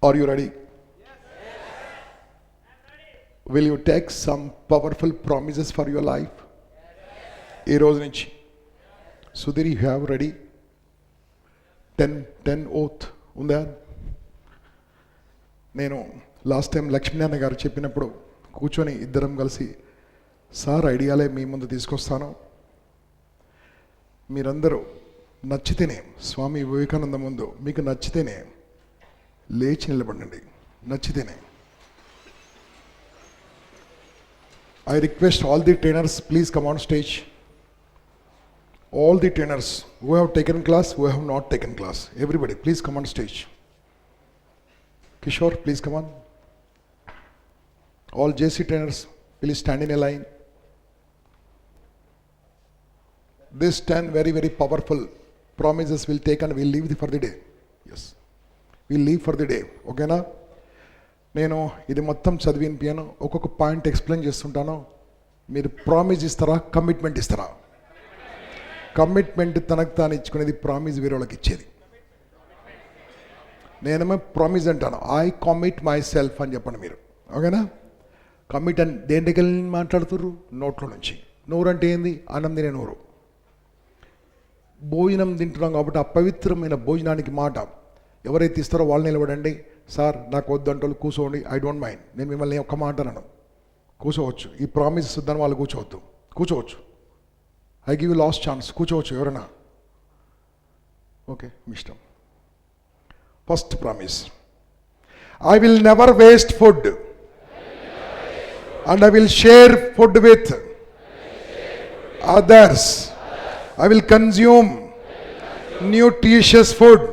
Are you ready? Will you take some powerful promises for your life? ఈ రోజు నుంచి Sudheer, you have ready 10 oath ఉందా? నేను last time Lakshminarayana గారు చెప్పినప్పుడు కూర్చొని ఇద్దరం కలిసి సార్ ఐడియాలే మీ ముందు తీసుకొస్తాను, మీరందరూ నచ్చితేనే స్వామి వివేకానంద ముందు మీకు నచ్చితేనే లేచి నిలబడండి, నచ్చితేనే. I request all the trainers, please come on stage. All the trainers who have taken class, who have not taken class, everybody please come on stage. Kishore, please come on. All JC trainers, please stand in a line. This 10 very, very powerful promises will take and we'll leave for the day. Yes, we'll leave for the day. Okay na? నేను ఇది మొత్తం చదివి వినిపించాను, ఒక్కొక్క point explain చేస్తుంటాను. మీరు promise ఇస్తారా, commitment ఇస్తారా? కమిట్మెంట్ తనకు తాను ఇచ్చుకునేది, ప్రామిస్ వేరే వాళ్ళకి ఇచ్చేది. నేనేమో ప్రామిస్ అంటాను, ఐ కమిట్ మై సెల్ఫ్ అని చెప్పండి మీరు. ఓకేనా? కమిట్ అని దేంటికి వెళ్ళి మాట్లాడుతుర్రు? నోట్లో నుంచి. నోరు అంటే ఏంది? అన్నం తినే నోరు. భోజనం తింటున్నాం కాబట్టి ఆ పవిత్రమైన భోజనానికి మాట ఎవరైతే ఇస్తారో వాళ్ళు నిలబడండి. సార్ నాకు వద్దంటోళ్ళు కూర్చోండి, ఐ డోంట్ మైండ్, నేను మిమ్మల్ని ఒక్క మాట అన్నాను, కూర్చోవచ్చు. ఈ ప్రామిస్ ఇద్దాను వాళ్ళు కూర్చోవద్దు, కూర్చోవచ్చు. I give you last chance, కూర్చోవచ్చు ఎవరైనా. ఓకే, మీ ఇష్టం. First promise, I will never waste food and I will share food with others. I will consume nutritious food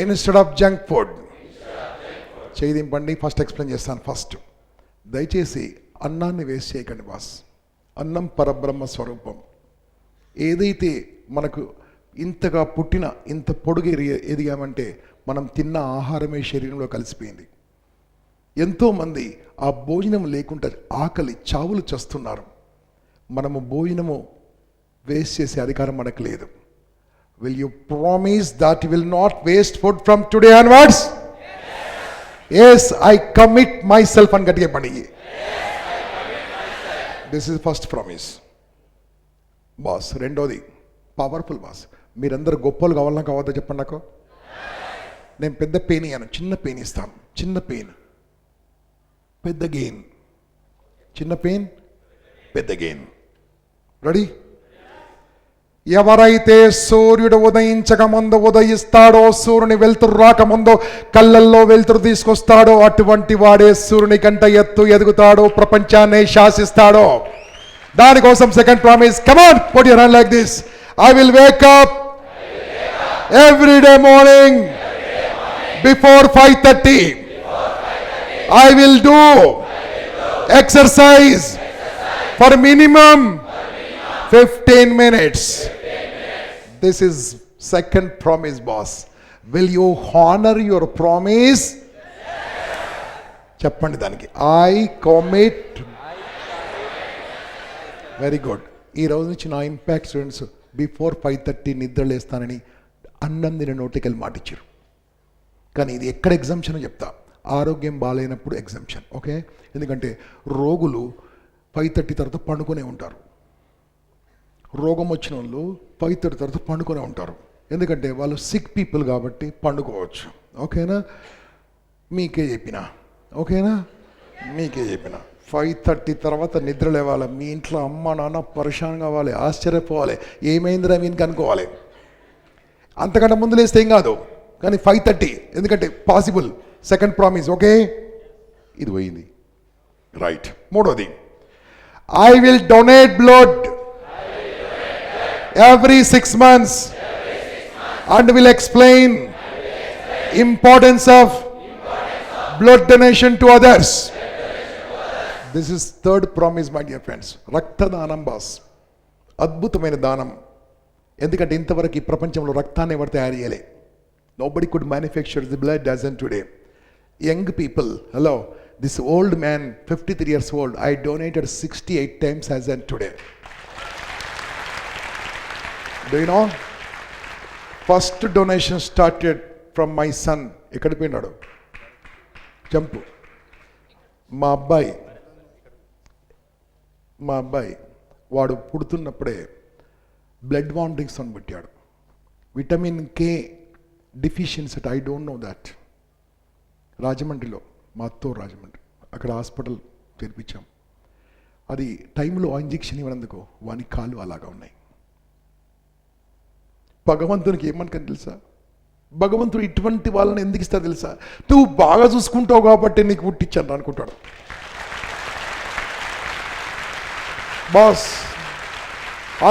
instead of junk food. చేయింపండి, ఫస్ట్ ఎక్స్ప్లెయిన్ చేస్తాను. First, దయచేసి అన్నాన్ని waste చేయకండి boss. అన్నం పరబ్రహ్మ స్వరూపం. ఏదైతే మనకు ఇంతగా పుట్టిన ఇంత పొడుగు ఎదిగామంటే మనం తిన్న ఆహారమే శరీరంలో కలిసిపోయింది. ఎంతోమంది ఆ భోజనం లేకుండా ఆకలి చావులు చేస్తున్నారు. మనము భోజనము వేస్ట్ చేసే అధికారం మనకు లేదు. Will you promise that you will not waste food from today onwards? Yes, I commit myself and get money. This is the first promise. Boss, రెండోది పవర్ఫుల్ బాస్. మీరందరూ గొప్పలు కావాలన్నా కావద్దా చెప్పండి నాకు. నేను పెద్ద పెయిన్ ఇయ్యాను, చిన్న పెయిన్ ఇస్తాను. చిన్న పెయిన్ పెద్ద గెయిన్, చిన్న పెయిన్ పెద్ద గెయిన్. రెడీ? ఎవరైతే సూర్యుడు ఉదయించక ముందు ఉదయిస్తాడో, సూర్యుని వెలుతురు రాకముందు కళ్ళల్లో వెలుతురు తీసుకొస్తాడో, అటువంటి వాడే సూర్యుని కంటే ఎత్తు ఎదుగుతాడో, ప్రపంచాన్ని శాసిస్తాడో. దానికోసం second promise, come on, put your hand like this. I will Wake up every day morning before 5:30. I will do exercise for minimum 15 minutes. This is second promise, boss. Will you honor your promise? చెప్పండి దానికి. I commit. Very good. ఈ రోజు నుంచి నా impact students before 5:30 నిద్రలేస్తానని అన్నం తిన నోటికెళ్ళి మాటిచ్చారు. కానీ ఇది ఎక్కడ ఎగ్జంప్షన్ చెప్తా, ఆరోగ్యం బాగాలేనప్పుడు ఎగ్జంప్షన్. ఓకే? ఎందుకంటే రోగులు 5:30 తర్వాత పండుకొనే ఉంటారు. రోగం వచ్చిన వాళ్ళు 5:30 తర్వాత పండుకొనే ఉంటారు. ఎందుకంటే వాళ్ళు సిక్ పీపుల్ కాబట్టి పండుకోవచ్చు. ఓకేనా? మీకే చెప్పిన. ఓకేనా? మీకే చెప్పిన 5:30 తర్వాత నిద్ర లేవాలి. మీ ఇంట్లో అమ్మ నాన్న పరేషాన్ కావాలి, ఆశ్చర్యపోవాలి, ఏమైందిరా మీనికి అనుకోవాలి. అంతకంటే ముందు లేస్తే ఏం కాదు, కానీ 5:30 ఎందుకంటే పాసిబుల్. Second promise. ఓకే, ఇది పోయింది. రైట్. మూడోది, I will donate blood every 6 months and will explain importance of blood donation to others. This is third promise, my dear friends. రక్తదానం బాస్, అద్భుతమైన దానం. ఎందుకంటే ఇంతవరకు ఈ ప్రపంచంలో రక్తాన్ని ఎవరు తయారు చేయలే. Nobody could manufacture the blood as in today. Young people, hello, this old man 53 years old, I donated 68 times as in today. Do you know? First donation started from my son ఎక్కడ పోయినాడు jump. మా అబ్బాయి వాడు పుడుతున్నప్పుడే blood vomitings అని పెట్టాడు. Vitamin K deficiency, I don't know that. రాజమండ్రిలో, మా అత్తో రాజమండ్రి, అక్కడ హాస్పిటల్ చేర్పించాం. అది టైంలో ఆ ఇంజెక్షన్ ఇవ్వనందుకు వాని కాళ్ళు అలాగా ఉన్నాయి. భగవంతునికి ఏమనుకని తెలుసా, భగవంతుడు ఇటువంటి వాళ్ళని ఎందుకు ఇస్తారో తెలుసా, నువ్వు బాగా చూసుకుంటావు కాబట్టి నీకు పుట్టించాను అనుకుంటాడు. Boss,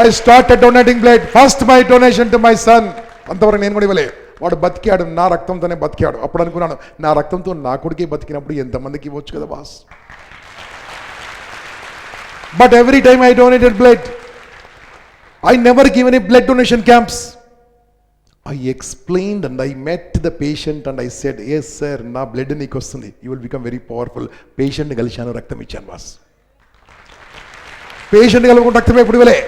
I started donating blood, first my donation to my son. అంతవరకు నేను కూడా ఇవ్వలే. వాడు బతికాడు, నా రక్తంతోనే బతికాడు. అప్పుడు అనుకున్నాను, నా రక్తంతో నా కొడుకే బతికినప్పుడు ఎంతమందికి ఇవ్వచ్చు కదా boss. But every time I donated blood, I never give any blood donation camps. I explained and I met the patient and I said, yes sir, నా బ్లడ్ నీకు వస్తుంది, you will become very powerful. Patient కలిశాను, రక్తం ఇచ్చాను boss. Patient కలవకుండా రక్తం ఎప్పుడు ఇవ్వలే.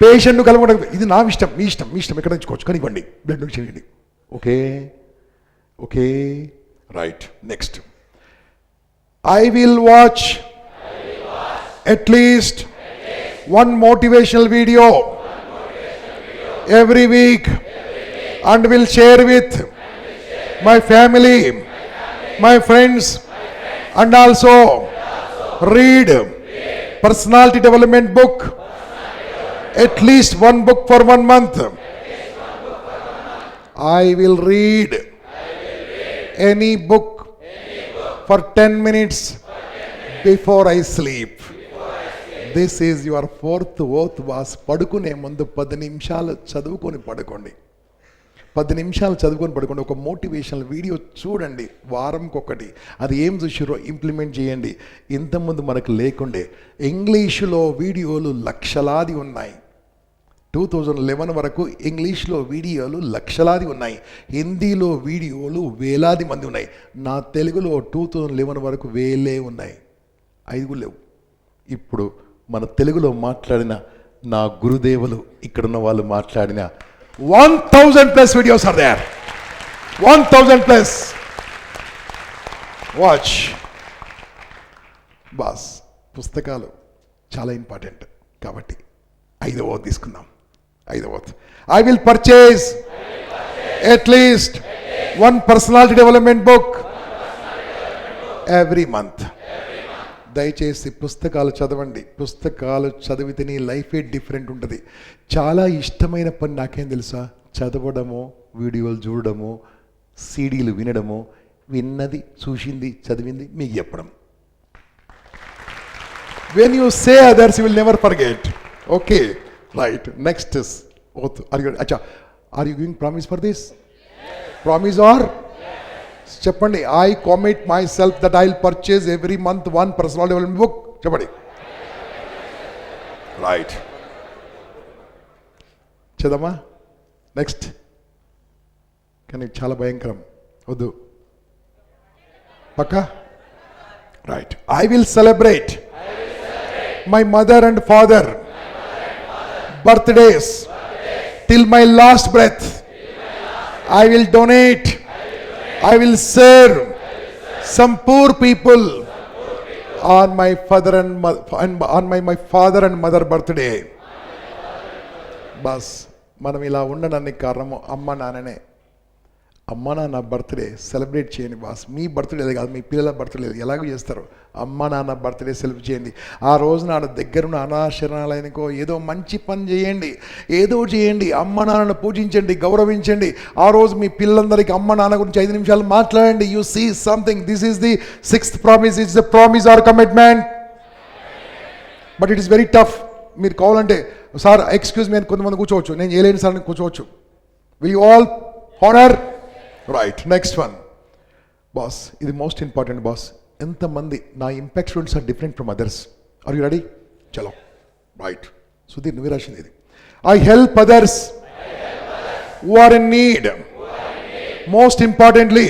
పేషెంట్ కలవకుండా, ఇది నా ఇష్టం, మీ ఇష్టం, మీ ఇష్టం, ఎక్కడ తెచ్చుకోవచ్చు కానీ ఇవ్వండి, బ్లడ్ డొనేషన్ చేయండి. Okay right. Next, I will watch at least one motivational video every week and will share with my family, my friends, and also read personality development book, at least one book for 1 month. I will read any book for 10 minutes before I sleep. This is your fourth oath was. పడుకునే ముందు 10 నిమిషాలు చదువుకొని పడుకోండి. 10 నిమిషాలు చదువుకొని పడుకోండి. ఒక motivational video చూడండి, వారంకొకటి. అది ఏం చూసిరో ఇంప్లిమెంట్ చేయండి. ఇంతకుముందు మనకు లేకుండే. ఇంగ్లీషులో వీడియోలు లక్షలాది ఉన్నాయి. 2011 వరకు ఇంగ్లీష్లో వీడియోలు లక్షలాది ఉన్నాయి. హిందీలో వీడియోలు వేలాది మంది ఉన్నాయి. నా తెలుగులో 2011 వరకు వేలే ఉన్నాయి, 5 లేవు. ఇప్పుడు మన తెలుగులో మాట్లాడిన నా గురుదేవులు, ఇక్కడున్న వాళ్ళు మాట్లాడిన 1000+ videos are there. 1000+. Watch boss. పుస్తకాలు చాలా ఇంపార్టెంట్ కాబట్టి 5వ తీసుకుందాం. 5వ, I will purchase at least one personality development book every month. దయచేసి పుస్తకాలు చదవండి. పుస్తకాలు చదివితే నీ లైఫే డిఫరెంట్ ఉంటుంది. చాలా ఇష్టమైన పని నాకేం తెలుసా, చదవడము, వీడియోలు చూడడము, సీడీలు వినడము, విన్నది, చూసింది, చదివింది మీకు చెప్పడం. When you say others you will never forget. Okay right. Next is oath. Are you giving promise for this? Promise or చెప్పండి. I commit myself that I will purchase every month 1 personal development book. చెప్పండి. Right. చదమ్మా. Next. కానీ చాలా భయంకరం, వద్దు. పక్కా? Right. I will celebrate my mother and father birthdays till my last breath. I will donate, I will serve some poor people on my father and on my father and mother birthday. Bus మనం ఇలా ఉండడానికి కారణము అమ్మ నాన్ననే. అమ్మ నాన్న birthday celebrate చేయండి boss. మీ birthday కాదు, మీ పిల్లల బర్త్డే ఎలాగో చేస్తారు. అమ్మ నాన్న బర్త్డే సెలబ్రేట్ చేయండి. ఆ రోజు నాడు దగ్గరున్న అనాశరణాలయనికో ఏదో మంచి పని చేయండి, ఏదో చేయండి. అమ్మ నాన్నను పూజించండి, గౌరవించండి. ఆ రోజు మీ పిల్లలందరికీ అమ్మ నాన్న గురించి 5 నిమిషాలు మాట్లాడండి. You see something. This is the 6th promise. It's the promise or commitment, but it is very tough. మీరు కావాలంటే సార్ ఎక్స్క్యూజ్ మీ అని కొంతమంది కూర్చోవచ్చు, నేను చేయలేను సార్ అని కూర్చోవచ్చు. Will you all honour? Right. Next one boss. ఇది మోస్ట్ ఇంపార్టెంట్ బాస్. ఎంతమంది నా impact students are different from others? Are you ready? చలో రైట్. సుధీర్ నువ్వే రాసింది ఇది. I help others who are in need. Most importantly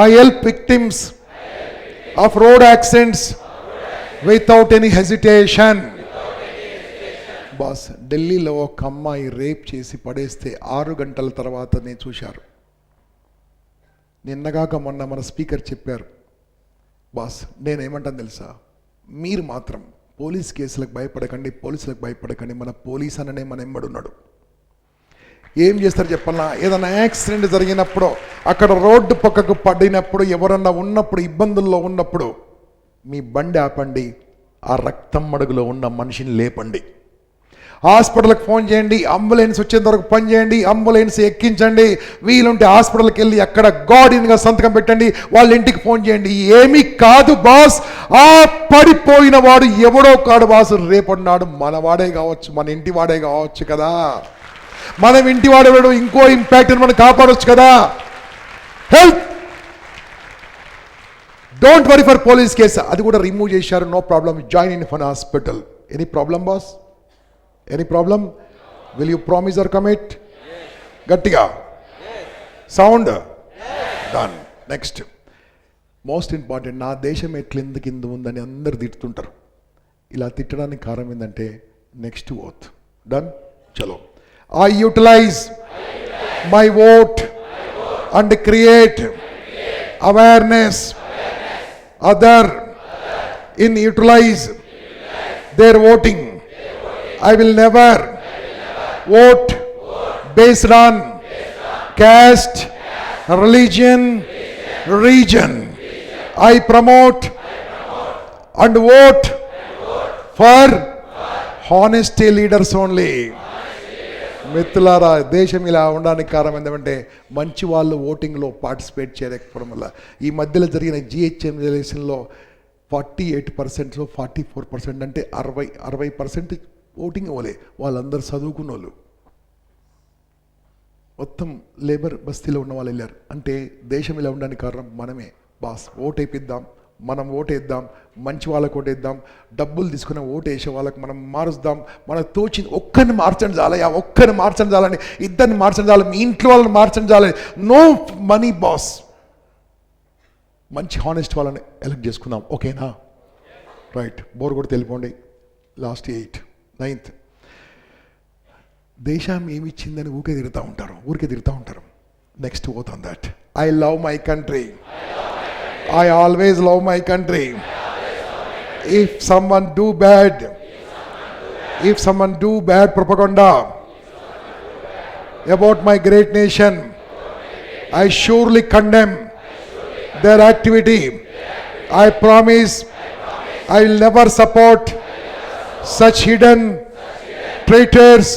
I help victims of road accidents without any hesitation. Boss, ఢిల్లీలో ఒక అమ్మాయి rape చేసి పడేస్తే 6 గంటల తర్వాత నేను చూశారు. నిన్నగాక మొన్న మన స్పీకర్ చెప్పారు, బాస్ నేనేమంటాను తెలుసా, మీరు మాత్రం పోలీస్ కేసులకు భయపడకండి, పోలీసులకు భయపడకండి, మన పోలీస్ అననే మన ఎమ్మడున్నాడు. ఏం చేస్తారు చెప్పాలన్నా, ఏదైనా యాక్సిడెంట్ జరిగినప్పుడు, అక్కడ రోడ్డు పక్కకు పడినప్పుడు, ఎవరన్నా ఉన్నప్పుడు, ఇబ్బందుల్లో ఉన్నప్పుడు మీ బండి ఆపండి, ఆ రక్తం మడుగులో ఉన్న మనిషిని లేపండి. హాస్పిటల్కి ఫోన్ చేయండి, అంబులెన్స్ వచ్చేంత వరకు పని చేయండి, అంబులెన్స్ ఎక్కించండి, వీలుంటే హాస్పిటల్కి వెళ్ళి అక్కడ గార్డియన్గా సంతకం పెట్టండి, వాళ్ళ ఇంటికి ఫోన్ చేయండి. ఏమీ కాదు బాస్, ఆ పడిపోయిన వాడు ఎవడో కాడు బాస్, రేపటినాడు మన వాడే కావచ్చు, మన ఇంటి వాడే కావచ్చు కదా, మనం ఇంటి వాడు ఇంకో ఇంపాక్ట్ మనం కాపాడవచ్చు కదా. Help, don't worry for police case, అది కూడా రిమూవ్ చేశారు, no problem, join in fun hospital. Any problem boss? Any problem? Will you promise or commit? గట్టిగా sound done. Next most important, నా దేశం ఎట్లెందుకు కింద ఉందని అందరు తిడుతుంటారు. ఇలా తిట్టడానికి కారణం ఏంటంటే నెక్స్ట్ ఓత్. డన్, చలో. I utilize my vote and create awareness other in utilize their voting. I will never vote based on caste, religion, region. I promote and vote for honesty leaders only. మిత్రులారా, దేశం ఇలా ఉండడానికి కారణం ఏంటంటే మంచి వాళ్ళు ఓటింగ్లో పార్టిసిపేట్ చేయలేకపోవడం వల్ల. ఈ మధ్యలో జరిగిన GHM ఎలక్షన్లో 48%లో 44% అంటే 60% ఓటింగ్ ఇవ్వలే. వాళ్ళందరూ చదువుకున్న వాళ్ళు, మొత్తం లేబర్ బస్తీలో ఉన్న వాళ్ళు వెళ్ళారు. అంటే దేశం ఇలా ఉండడానికి కారణం మనమే బాస్. ఓటు వేపిద్దాం, మనం ఓటేద్దాం, మంచి వాళ్ళకు ఓటేద్దాం, డబ్బులు తీసుకుని ఓటు వేసే వాళ్ళకి మనం మారుద్దాం. మనకు తోచింది ఒక్కరిని మార్చండి చాలయా, ఒక్కరిని మార్చండి చాలని, ఇద్దరిని మార్చండి చాలని, మీ ఇంట్లో వాళ్ళని మార్చండి చాలని. నో మనీ బాస్, మంచి హానెస్ట్ వాళ్ళని ఎలక్ట్ చేసుకుందాం, ఓకేనా? రైట్, బోర్ కూడా తెలిపోండి. లాస్ట్ 8, 9th దేశం ఏమి ఇచ్చిందని ఊరికే తిరుగుతూ ఉంటారు. Next oath on that. I love my country. I always love my country. If someone do bad propaganda about my great nation, I surely condemn their activity. I promise I will never support such hidden traitors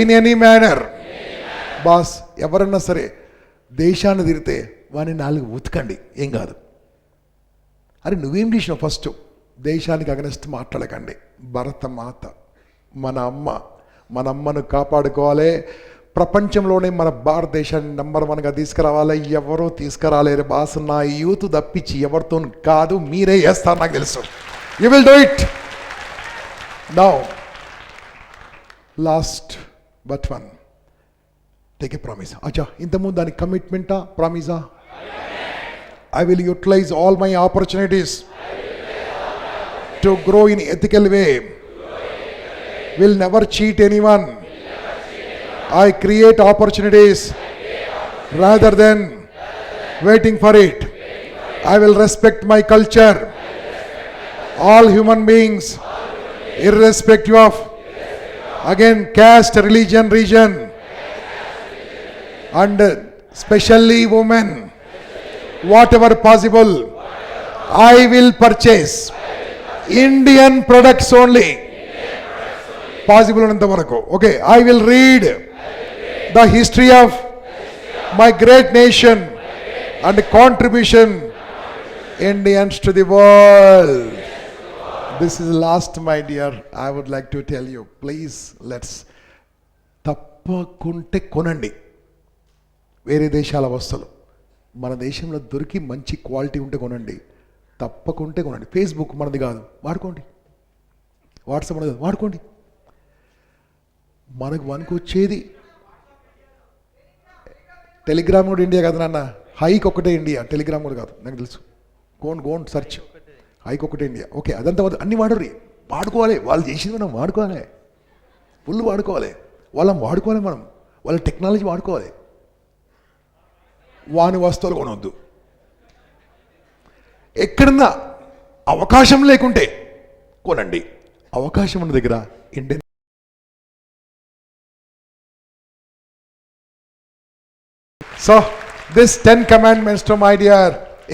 in any manner. Boss, ఎవరన్నా సరే దేశాన్ని తిరిగితే వాని 4 ఉతకండి, ఏం కాదు. అరే నువ్వేం చేసినావు? ఫస్ట్ దేశానికి అగనెస్ట్ మాట్లాడకండి. భరతమాత మన అమ్మ, మన అమ్మను కాపాడుకోవాలి. ప్రపంచంలోనే మన భారతదేశాన్ని నెంబర్ 1గా తీసుకురావాలి. ఎవరో తీసుకురాలేరు బాస్, నా యూత్ తప్పించి ఎవరితో కాదు, మీరే చేస్తారు నాకు తెలుసు. You will do it now. Last but one, take a promise. అచ్చా, ఇంతకుముందు దాని కమిట్మెంటా, ప్రామిసా? I will utilize all my opportunities to grow in ethical way. Will never cheat anyone. I create opportunities rather than waiting for it. I will respect my culture. All human beings, irrespective of again caste, religion, region, and especially women. Whatever possible, I will purchase Indian products only. Possible ananta varaku. Okay, I will read the history of my great nation and contribution Indians to the world. This is last, my dear. I would like to tell you, please let's తప్పకుంటే కొనండి వేరే దేశాల వస్తువులు. మన దేశంలో దొరికి మంచి quality ఉంటే కొనండి, తప్పకుంటే కొనండి. ఫేస్బుక్ మనది కాదు, వాడుకోండి. వాట్సాప్ మనది కాదు, వాడుకోండి. మనకు వచ్చేది టెలిగ్రామ్ కూడా ఇండియా కదా నాన్న. హైక్ ఒకటే ఇండియా, టెలిగ్రామ్ కూడా కాదు, నాకు తెలుసు. గోన్ సర్చ్, హైక్ ఒకటే ఇండియా. ఓకే, అదంతా అన్ని వాడుకోవాలి. వాళ్ళు చేసింది మనం వాడుకోవాలి, ఫుల్ వాడుకోవాలి. వాళ్ళని వాడుకోవాలి, మనం వాళ్ళ టెక్నాలజీ వాడుకోవాలి. వాని వస్తువులు కొనొద్దు. ఎక్కడన్నా అవకాశం లేకుంటే కొనండి. అవకాశం ఉన్న దగ్గర Indian. So this 10 commandments to my dear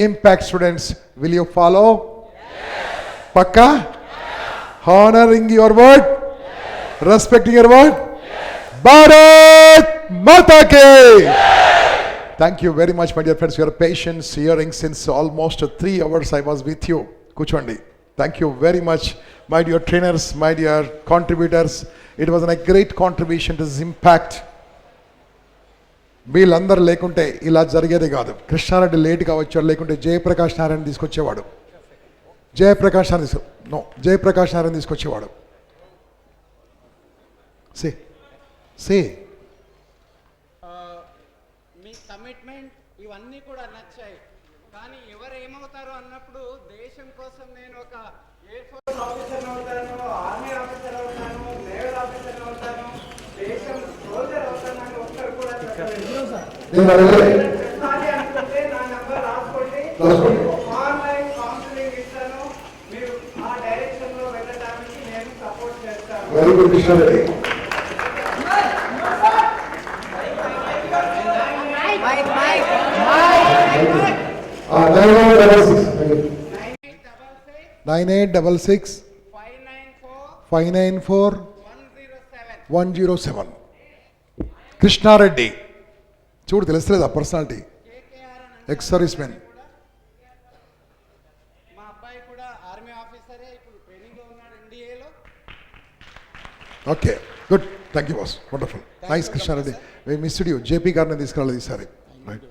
impact students, will you follow? Yes. Pakka? Yes. Honoring your word? Yes. Respecting your word? Yes. Bharat Mata Ki! Yes. Thank you very much, my dear friends, for your patience hearing since almost 3 hours I was with you. Kuchandi. Thank you very much, my dear trainers, my dear contributors. It was a great contribution to this impact. వీళ్ళందరూ లేకుంటే ఇలా జరిగేది కాదు. కృష్ణారెడ్డి లేట్గా వచ్చాడు, లేకుంటే జయప్రకాష్ నారాయణ తీసుకొచ్చేవాడు. జయప్రకాష్ నారాయణ తీసుకొచ్చేవాడు. మీ commitment ఇవన్నీ కూడా నచ్చాయి. కానీ ఎవరు ఏమవుతారు అన్నప్పుడు దేశం కోసం నేను ఒక ఎయిర్ ఫోర్స్ ఆఫీసర్ అవుతాను, ఆర్మీ ఆఫీసర్ అవుతాను, నేవల్ ఆఫీసర్ అవుతాను, దేశం సోల్జర్ అవుతాను అని ఒక్కరు కూడా చెప్పలేదు. అనుకుంటే నా నంబర్ రాసుకోండి, ఆన్లైన్ కౌన్సిలింగ్ ఇస్తాను. మీరు ఆ డైరెక్షన్ లో వెళ్ళడానికి నేను సపోర్ట్ చేస్తాను. Very good Krishna Reddy. 9866 594 107. కృష్ణారెడ్డి చూడు, తెలుస్తలేదు ఆ పర్సనాలిటీ. Ex service men. మా అబ్బాయి కూడా ఆర్మీ ఆఫీసరే, ఇప్పుడు ట్రైనింగ్ లో ఉన్నాడు ఎన్డీఏలో. Okay, good. Thank you boss, wonderful, nice Krishna Reddy. We missed you. JP గారిని తీసుకురాలేదు ఈసారి. రైట్.